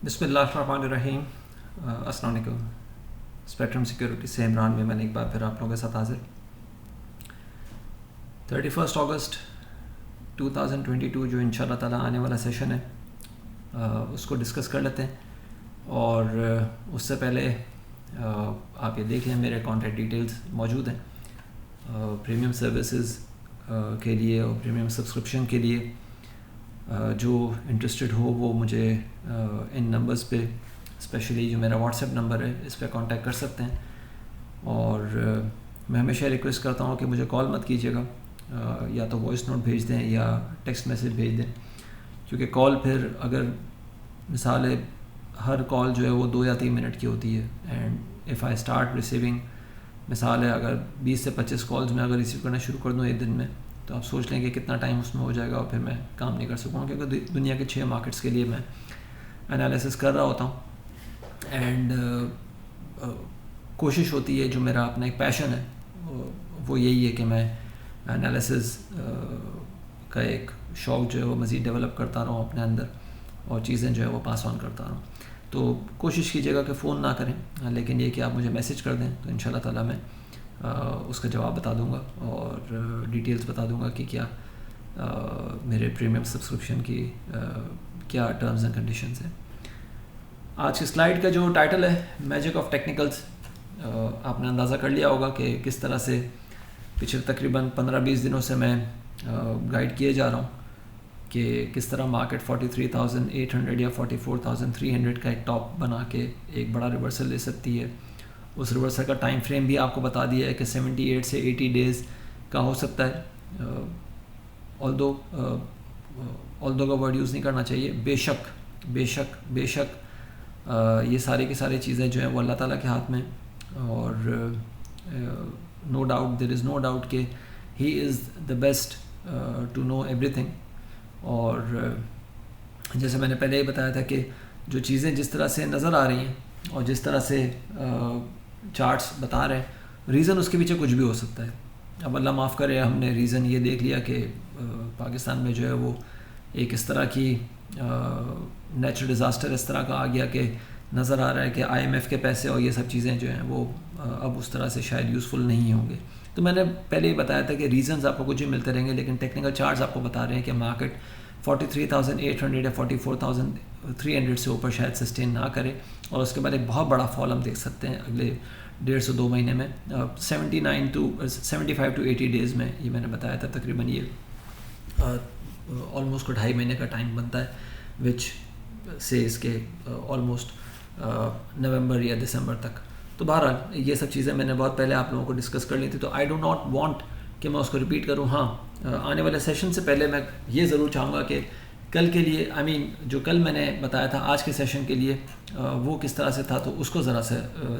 بسم اللہ الرحمن الرحیم. السلام علیکم. اسپیکٹرم سیکیورٹی سے عمران میں نے ایک بار پھر آپ لوگوں کے ساتھ حاضر. 31 اگست 2022 جو ان شاء اللہ تعالیٰ آنے والا سیشن ہے اس کو ڈسکس کر لیتے ہیں. اور اس سے پہلے آپ یہ دیکھ لیں میرے کانٹیکٹ ڈیٹیلز موجود ہیں پریمیم سروسز کے لیے اور پریمیم سبسکرپشن کے لیے. جو انٹرسٹڈ ہو وہ مجھے ان نمبرز پہ اسپیشلی جو میرا واٹس ایپ نمبر ہے اس پہ کانٹیکٹ کر سکتے ہیں. اور میں ہمیشہ ریکویسٹ کرتا ہوں کہ مجھے کال مت کیجیے گا, یا تو وائس نوٹ بھیج دیں یا ٹیکسٹ میسیج بھیج دیں, کیونکہ کال پھر اگر مثال ہے ہر کال جو ہے وہ 2 یا 3 منٹ کی ہوتی ہے. And if I start receiving مثال ہے اگر 20 سے 25 کالز میں اگر ریسیو کرنا شروع کر دوں ایک دن میں, تو آپ سوچ لیں کہ کتنا ٹائم اس میں ہو جائے گا اور پھر میں کام نہیں کر سکوں, کیونکہ دنیا کے 6 مارکیٹس کے لیے میں انالیسس کر رہا ہوتا ہوں. اینڈ کوشش ہوتی ہے, جو میرا اپنا ایک پیشن ہے وہ یہی ہے کہ میں انالیسس کا ایک شوق جو ہے وہ مزید ڈیولپ کرتا رہوں اپنے اندر, اور چیزیں جو ہے وہ پاس آن کرتا رہوں. تو کوشش کیجیے گا کہ فون نہ کریں, لیکن یہ کہ آپ مجھے میسیج کر دیں تو انشاءاللہ تعالیٰ میں اس کا جواب بتا دوں گا اور ڈیٹیلز بتا دوں گا کہ کیا میرے پریمیم سبسکرپشن کی کیا ٹرمز اینڈ کنڈیشنز ہیں. آج کی سلائیڈ کا جو ٹائٹل ہے میجک آف ٹیکنیکلز, آپ نے اندازہ کر لیا ہوگا کہ کس طرح سے پچھلے تقریباً 15-20 دنوں سے میں گائیڈ کیے جا رہا ہوں کہ کس طرح مارکیٹ 43,800 یا 44,300 کا ایک ٹاپ بنا کے ایک بڑا ریورسل لے سکتی ہے. اس ریورسل کا ٹائم فریم بھی آپ کو بتا دیا ہے کہ 78 سے 80 ڈیز کا ہو سکتا ہے. آلدو کا ورڈ یوز نہیں کرنا چاہیے, بے شک یہ ساری کی ساری چیزیں جو ہیں وہ اللہ تعالیٰ کے ہاتھ میں, اور نو ڈاؤٹ دیر از نو ڈاؤٹ کہ he is the best to know everything. اور جیسے میں نے پہلے ہی بتایا تھا کہ جو چیزیں جس طرح سے نظر آ رہی ہیں اور جس طرح سے چارٹس بتا رہے ہیں, ریزن اس کے پیچھے کچھ بھی ہو سکتا ہے. اب اللہ معاف کرے, ہم نے ریزن یہ دیکھ لیا کہ پاکستان میں جو ہے وہ ایک اس طرح کی نیچرل ڈیزاسٹر اس طرح کا آ گیا کہ نظر آ رہا ہے کہ IMF کے پیسے اور یہ سب چیزیں جو ہیں وہ اب اس طرح سے شاید یوزفل نہیں ہوں گے. تو میں نے پہلے ہی بتایا تھا کہ ریزنز آپ کو کچھ ہی ملتے رہیں گے, لیکن ٹیکنیکل چارٹس آپ کو بتا رہے ہیں کہ مارکیٹ 43,800 یا 44,300 سے اوپر شاید سسٹین نہ کرے, اور اس کے بعد ایک بہت بڑا فال ہم دیکھ سکتے ہیں اگلے 1.5 سے 2 مہینے میں. 75 to 80 ڈیز میں یہ میں نے بتایا تھا, تقریباً یہ آلموسٹ 2.5 مہینے کا ٹائم بنتا ہے, وچ سے اس کے آلموسٹ نومبر یا دسمبر تک. تو بہرحال یہ سب چیزیں میں نے بہت پہلے آپ لوگوں کو ڈسکس کر لی تھی, تو آئی ڈو ناٹ وانٹ کہ میں اس کو ریپیٹ کروں. ہاں, آنے والے سیشن سے پہلے میں یہ ضرور چاہوں گا کہ کل کے لیے جو کل میں نے بتایا تھا آج کے سیشن کے لیے وہ کس طرح سے تھا, تو اس کو ذرا سے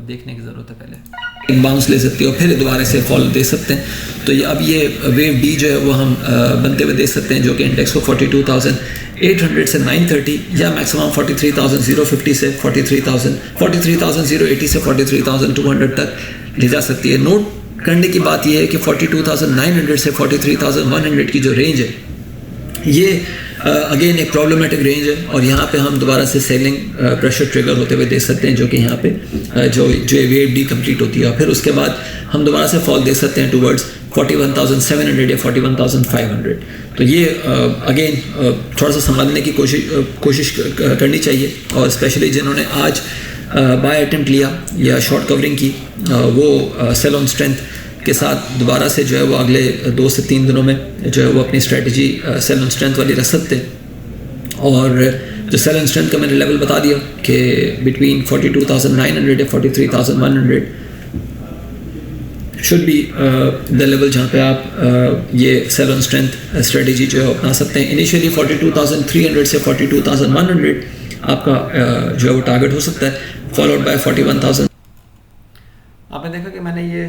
دیکھنے کی ضرورت ہے. پہلے ایک باؤنس لے سکتے ہو, پھر دوبارہ سے فال دے سکتے ہیں. تو یہ اب یہ ویو ڈی جو ہے وہ ہم بنتے ہوئے دیکھ سکتے ہیں, جو کہ انڈیکس کو 42,800 سے 930 یا میکسیمم 43,050 سے 43,080 سے 43,200 تک لے جا سکتی ہے. نوٹ کرنے کی بات یہ ہے کہ 42,900 سے 43,100 کی جو رینج ہے یہ اگین ایک پرابلمٹک رینج ہے, اور یہاں پہ ہم دوبارہ سے سیلنگ پریشر ٹریگر ہوتے ہوئے دیکھ سکتے ہیں, جو کہ یہاں پہ جو ویو ڈی کمپلیٹ ہوتی ہے, اور پھر اس کے بعد ہم دوبارہ سے فال دیکھ سکتے ہیں ٹورڈز 41,700 یا 41,500. تو یہ اگین تھوڑا سا سنبھالنے کی کوشش کرنی چاہیے, اور اسپیشلی جنہوں نے آج بائی اٹمپٹ لیا یا شارٹ کورنگ کی, وہ سیل آن اسٹرینتھ کے ساتھ دوبارہ سے جو ہے وہ اگلے 2 سے 3 دنوں میں جو ہے وہ اپنی اسٹریٹجی سیل آن اسٹرینتھ والی رکھ سکتے ہیں. اور جو سیل آن اسٹرینتھ کا میں نے لیول بتا دیا کہ بٹوین 42,900 یا 43,100 شوڈ بی دا لیول جہاں پہ آپ یہ سیل آن اسٹرینتھ اسٹریٹجی جو ہے اپنا سکتے ہیں. انیشیلی 42,300 سے 42,100 آپ کا جو ہے وہ ٹارگیٹ ہو سکتا ہے, فالوڈ بائی 41,000. آپ نے دیکھا کہ میں نے یہ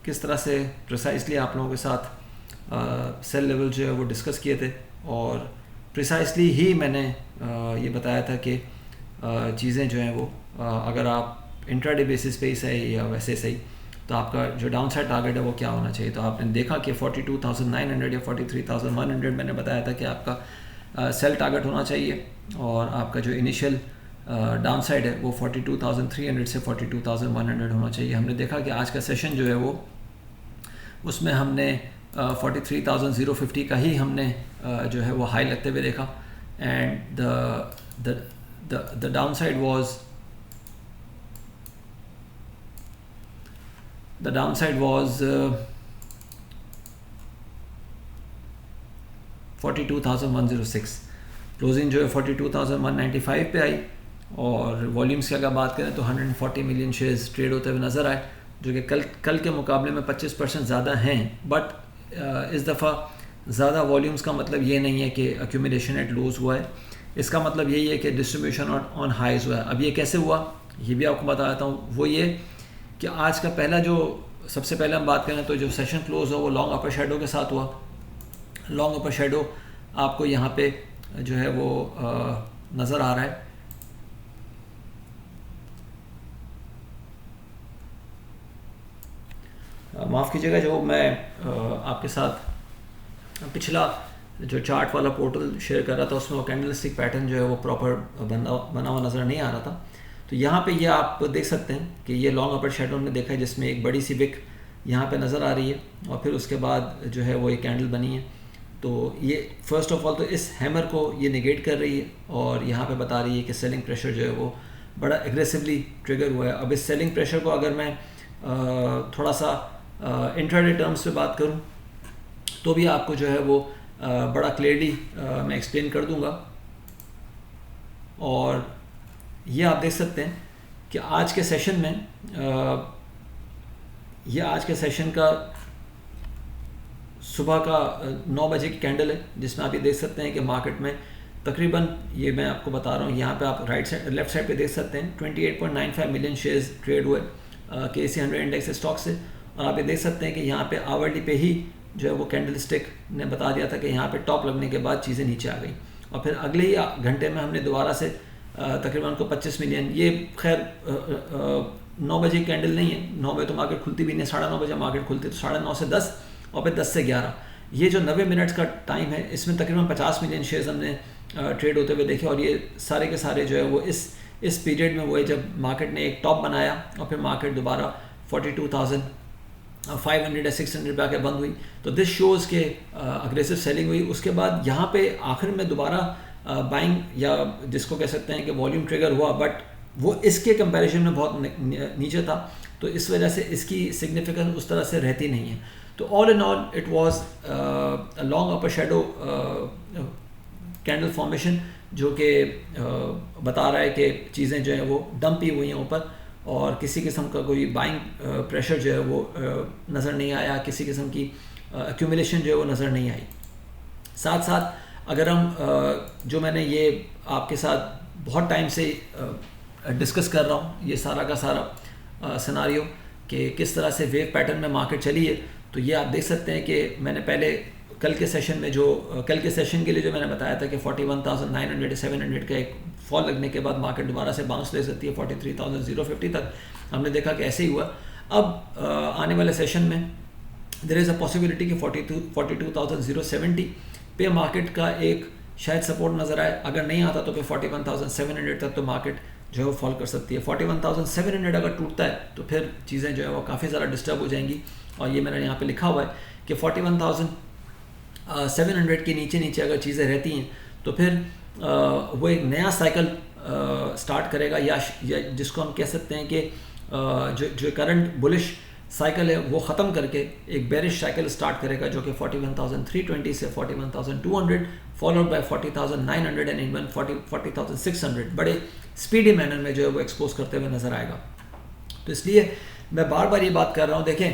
کس طرح سے پریسائزلی آپ لوگوں کے ساتھ سیل لیول جو ہے وہ ڈسکس کیے تھے, اور پریسائزلی ہی میں نے یہ بتایا تھا کہ چیزیں جو ہیں وہ اگر آپ انٹراڈے بیسس پہ ہی صحیح یا ویسے صحیح, تو آپ کا جو ڈاؤن سائڈ ٹارگیٹ ہے وہ کیا ہونا چاہیے. تو آپ نے دیکھا کہ 42,900 یا 43,100 میں نے بتایا تھا کہ آپ کا سیل ٹارگیٹ ہونا چاہیے, اور آپ کا جو انیشیل ڈاؤن سائڈ ہے وہ 42,300 سے 42,100 ہونا چاہیے. ہم نے دیکھا کہ آج کا سیشن جو ہے وہ اس میں ہم نے 43,050 کا ہی ہم نے جو ہے وہ ہائی لگتے ہوئے دیکھا. And the downside was 42,106. Closing جو ہے 42,195 پہ آئی. اور والیومس کی اگر بات کریں تو 140 ملین شیئرز ٹریڈ ہوتے ہوئے نظر آئے, جو کہ کل کے مقابلے میں 25% زیادہ ہیں. بٹ اس دفعہ زیادہ والیومس کا مطلب یہ نہیں ہے کہ ایکومولیشن ایٹ لوز ہوا ہے. اس کا مطلب یہی ہے کہ ڈسٹریبیوشن آن ہائیز ہوا ہے. اب یہ کیسے ہوا یہ بھی آپ کو بتا دیتا ہوں. وہ یہ کہ آج کا پہلا جو سب سے پہلے ہم بات کریں تو جو سیشن کلوز ہو وہ لانگ اپر شیڈو کے ساتھ ہوا. لانگ اپر شیڈو آپ کو یہاں پہ جو ہے وہ نظر آ رہا ہے. معاف کیجیے گا, جو میں آپ کے ساتھ پچھلا جو چارٹ والا پورٹل شیئر کر رہا تھا اس میں وہ کینڈل اسٹک پیٹرن جو ہے وہ پراپر بنا ہوا نظر نہیں آ رہا تھا. تو یہاں پہ یہ آپ دیکھ سکتے ہیں کہ یہ لانگ اپر شیڈو ہم نے دیکھا ہے جس میں ایک بڑی سی وک یہاں پہ نظر آ رہی ہے, اور پھر اس کے بعد جو ہے وہ ایک کینڈل بنی ہے. تو یہ فرسٹ آف آل تو اس ہیمر کو یہ نگیٹ کر رہی ہے, اور یہاں پہ بتا رہی ہے کہ سیلنگ پریشر جو ہے وہ بڑا ایگریسولی ٹریگر ہوا ہے. اب اس سیلنگ پریشر کو اگر میں تھوڑا سا انٹراڈے ٹرمز پہ بات کروں تو بھی آپ کو جو ہے وہ بڑا کلیئرلی میں ایکسپلین کر دوں گا. اور یہ آپ دیکھ سکتے ہیں کہ آج کے سیشن میں یہ آج کے سیشن کا صبح کا 9 بجے کی کینڈل ہے, جس میں آپ یہ دیکھ سکتے ہیں کہ مارکیٹ میں تقریباً یہ میں آپ کو بتا رہا ہوں یہاں پہ آپ لیفٹ سائڈ پہ دیکھ سکتے ہیں 28.95 ملین شیئرز ٹریڈ ہوئے KC 100 انڈیکس اسٹاک سے. اور آپ یہ دیکھ سکتے ہیں کہ یہاں پہ آورلی پہ ہی جو ہے وہ کینڈل اسٹک نے بتا دیا تھا کہ یہاں پہ ٹاپ لگنے کے بعد چیزیں نیچے آ گئیں. اور پھر اگلے ہی گھنٹے میں ہم نے دوبارہ سے تقریباً کو 25 ملین, یہ خیر 9 بجے کینڈل نہیں ہے, 9 بجے تو مارکیٹ کھلتی بھی نہیں, 9:30 بجے مارکیٹ کھلتی, تو 9:30 سے 10 اور پھر 10 سے 11 یہ جو 90 منٹس کا ٹائم ہے اس میں تقریباً 50 ملین شیئرز ہم نے ٹریڈ ہوتے ہوئے دیکھے. اور یہ سارے کے سارے جو ہے وہ اس پیریڈ میں وہ ہے جب مارکیٹ نے ایک ٹاپ بنایا اور پھر مارکیٹ دوبارہ 42,500 یا 600 پہ آ کے بند ہوئی. تو دس شوز کہ اگریسو سیلنگ ہوئی. اس کے بعد یہاں پہ آخر میں دوبارہ بائنگ یا جس کو کہہ سکتے ہیں کہ والیوم ٹریگر ہوا, بٹ وہ اس کے کمپیریزن میں بہت نیچے تھا, تو اس وجہ سے اس کی سگنیفیکنس اس طرح سے رہتی نہیں ہے. تو all in all it was long upper shadow candle formation جو کہ بتا رہا ہے کہ چیزیں جو ہیں وہ ڈمپ ہی ہوئی ہیں اوپر, اور کسی قسم کا کوئی بائنگ پریشر جو ہے وہ نظر نہیں آیا, کسی قسم کی ایکومولیشن جو ہے وہ نظر نہیں آئی. ساتھ ساتھ اگر ہم جو میں نے یہ آپ کے ساتھ بہت ٹائم سے ڈسکس کر رہا ہوں یہ سارا کا سارا سیناریو کہ کس طرح سے ویو پیٹرن میں مارکیٹ چلی ہے, تو یہ آپ دیکھ سکتے ہیں کہ میں نے پہلے کل کے سیشن کے لیے جو میں نے بتایا تھا کہ 41,900 سے 700 کا ایک فال لگنے کے بعد مارکیٹ دوبارہ سے باؤنس لے سکتی ہے 43,050 تک. ہم نے دیکھا کہ ایسے ہی ہوا. اب آنے والے سیشن میں دیر از اے پاسبلٹی کہ 42,070 پہ مارکیٹ کا ایک شاید سپورٹ نظر آئے. اگر نہیں آتا تو پھر 41,700 تک تو مارکیٹ جو ہے وہ فال کر سکتی ہے. 41,700 اگر ٹوٹتا ہے تو پھر چیزیں جو ہے وہ کافی زیادہ ڈسٹرب ہو جائیں گی. اور یہ میں نے یہاں پہ لکھا ہوا ہے کہ 41,700 کے نیچے اگر چیزیں رہتی ہیں تو پھر وہ ایک نیا سائیکل سٹارٹ کرے گا, یا جس کو ہم کہہ سکتے ہیں کہ جو کرنٹ بلش سائیکل ہے وہ ختم کر کے ایک بیرش سائیکل سٹارٹ کرے گا جو کہ 41,320 سے 41,200 فالوڈ بائی 40,900 اینڈ ایون 40,600 بڑے اسپیڈی مینر میں جو ہے وہ ایکسپوز کرتے ہوئے نظر آئے گا. تو اس لیے میں بار بار یہ بات کر رہا ہوں. دیکھیں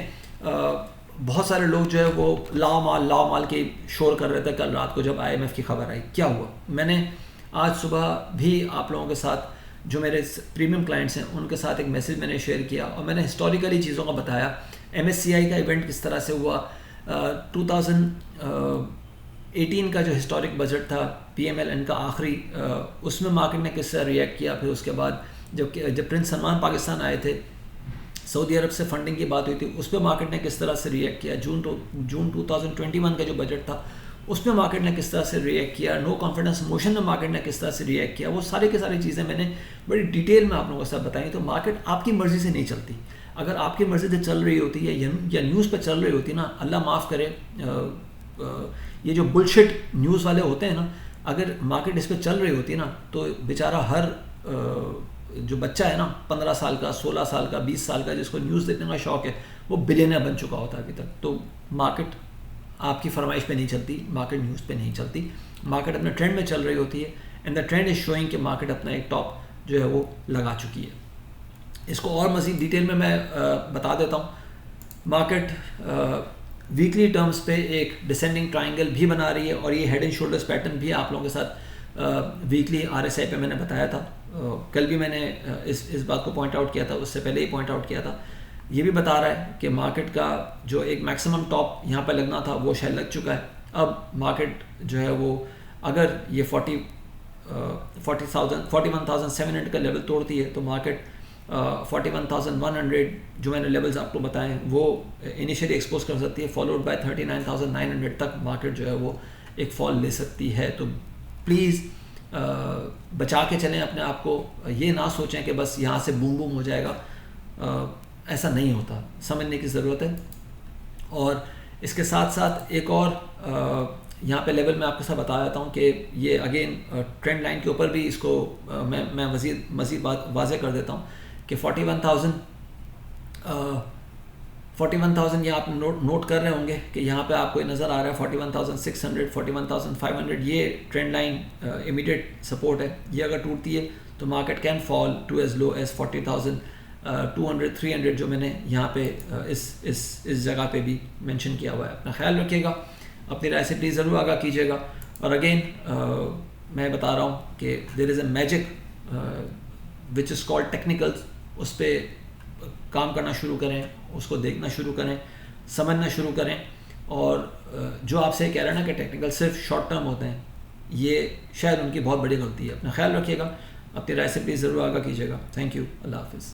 بہت سارے لوگ جو ہے وہ لاؤ مال کے شور کر رہے تھے کل رات کو جب IMF کی خبر آئی. کیا ہوا؟ میں نے آج صبح بھی آپ لوگوں کے ساتھ جو میرے پریمیم کلائنٹس ہیں ان کے ساتھ ایک میسیج میں نے شیئر کیا, اور میں نے ہسٹوریکلی چیزوں کا بتایا. MSCI کا ایونٹ کس طرح سے ہوا, 2018 کا جو ہسٹورک بجٹ تھا PMLN کا آخری, اس میں مارکیٹ نے کس طرح ریئیکٹ کیا. پھر اس کے بعد جب پرنس سلمان پاکستان آئے تھے, سعودی عرب سے فنڈنگ کی بات ہوئی تھی, اس پہ مارکیٹ نے کس طرح سے ریئیکٹ کیا. جون 2021 کا جو بجٹ تھا اس میں مارکیٹ نے کس طرح سے ریئیکٹ کیا, نو کانفیڈنس موشن میں مارکیٹ نے کس طرح سے ریئیکٹ کیا, وہ ساری کی ساری چیزیں میں نے بڑی ڈیٹیل میں آپ لوگوں کے ساتھ بتائیں. تو مارکیٹ آپ کی مرضی سے نہیں چلتی. اگر آپ کی مرضی سے چل رہی ہوتی ہے یا نیوز پہ چل رہی ہوتی نا, اللہ معاف کرے, یہ جو بلشٹ نیوز والے ہوتے ہیں نا, اگر مارکیٹ اس پہ چل رہی ہوتی نا تو بیچارہ ہر جو بچہ ہے نا 15 سال کا, 16 سال کا, 20 سال کا, جس کو نیوز دیکھنے کا شوق ہے, وہ بلینئر بن چکا ہوتا ہے ابھی تک. تو مارکیٹ آپ کی فرمائش پہ نہیں چلتی, مارکیٹ نیوز پہ نہیں چلتی, مارکیٹ اپنے ٹرینڈ میں چل رہی ہوتی ہے. اینڈ دا ٹرینڈ از شوئنگ کہ مارکیٹ اپنا ایک ٹاپ جو ہے وہ لگا چکی ہے. اس کو اور مزید ڈیٹیل میں بتا دیتا ہوں. مارکیٹ ویکلی ٹرمز پہ ایک ڈسینڈنگ ٹرائنگل بھی بنا رہی ہے, اور یہ ہیڈ اینڈ شولڈرز پیٹرن بھی آپ لوگوں کے ساتھ ویکلی RSI پہ میں نے بتایا تھا. کل بھی میں نے اس بات کو پوائنٹ آؤٹ کیا تھا, اس سے پہلے ہی پوائنٹ آؤٹ کیا تھا. یہ بھی بتا رہا ہے کہ مارکیٹ کا جو ایک میکسیمم ٹاپ یہاں پہ لگنا تھا وہ شاید لگ چکا ہے. اب مارکیٹ جو ہے وہ اگر یہ 41,700 کا لیول توڑتی ہے تو مارکیٹ 41,100 جو میں نے لیولز آپ کو بتائے وہ انیشیلی ایکسپوز کر سکتی ہے, فالوڈ بائی 39,900 تک مارکیٹ جو ہے وہ ایک فال لے سکتی ہے. تو پلیز بچا کے چلیں اپنے آپ کو, یہ نہ سوچیں کہ بس یہاں سے بوم بوم ہو جائے گا, ایسا نہیں ہوتا, سمجھنے کی ضرورت ہے. اور اس کے ساتھ ساتھ ایک اور یہاں پہ لیول میں آپ کے ساتھ بتا دیتا ہوں کہ یہ اگین ٹرینڈ لائن کے اوپر بھی اس کو میں مزید بات واضح کر دیتا ہوں کہ 41,000 یہ آپ نوٹ کر رہے ہوں گے کہ یہاں پہ آپ کو نظر آ رہا ہے 41,600 41,500, یہ ٹرینڈ لائن امیڈیٹ سپورٹ ہے. یہ اگر ٹوٹتی ہے تو market can fall to as low as 40,200 300 جو میں نے یہاں پہ اس جگہ پہ بھی مینشن کیا ہوا ہے. اپنا خیال رکھیے گا, اپنی رائے سے پلیز ضرور آگاہ کیجیے گا. اور اگین میں بتا رہا ہوں کہ there is a magic which is called technicals, اس پہ کام کرنا شروع کریں, اس کو دیکھنا شروع کریں, سمجھنا شروع کریں. اور جو آپ سے کہہ رہے ہیں نا کہ ٹیکنیکل صرف شارٹ ٹرم ہوتے ہیں, یہ شاید ان کی بہت بڑی غلطی ہے. اپنا خیال رکھیے گا, اپنی رائے سے پلیز ضرور آگاہ کیجیے گا. تھینک یو, اللہ حافظ.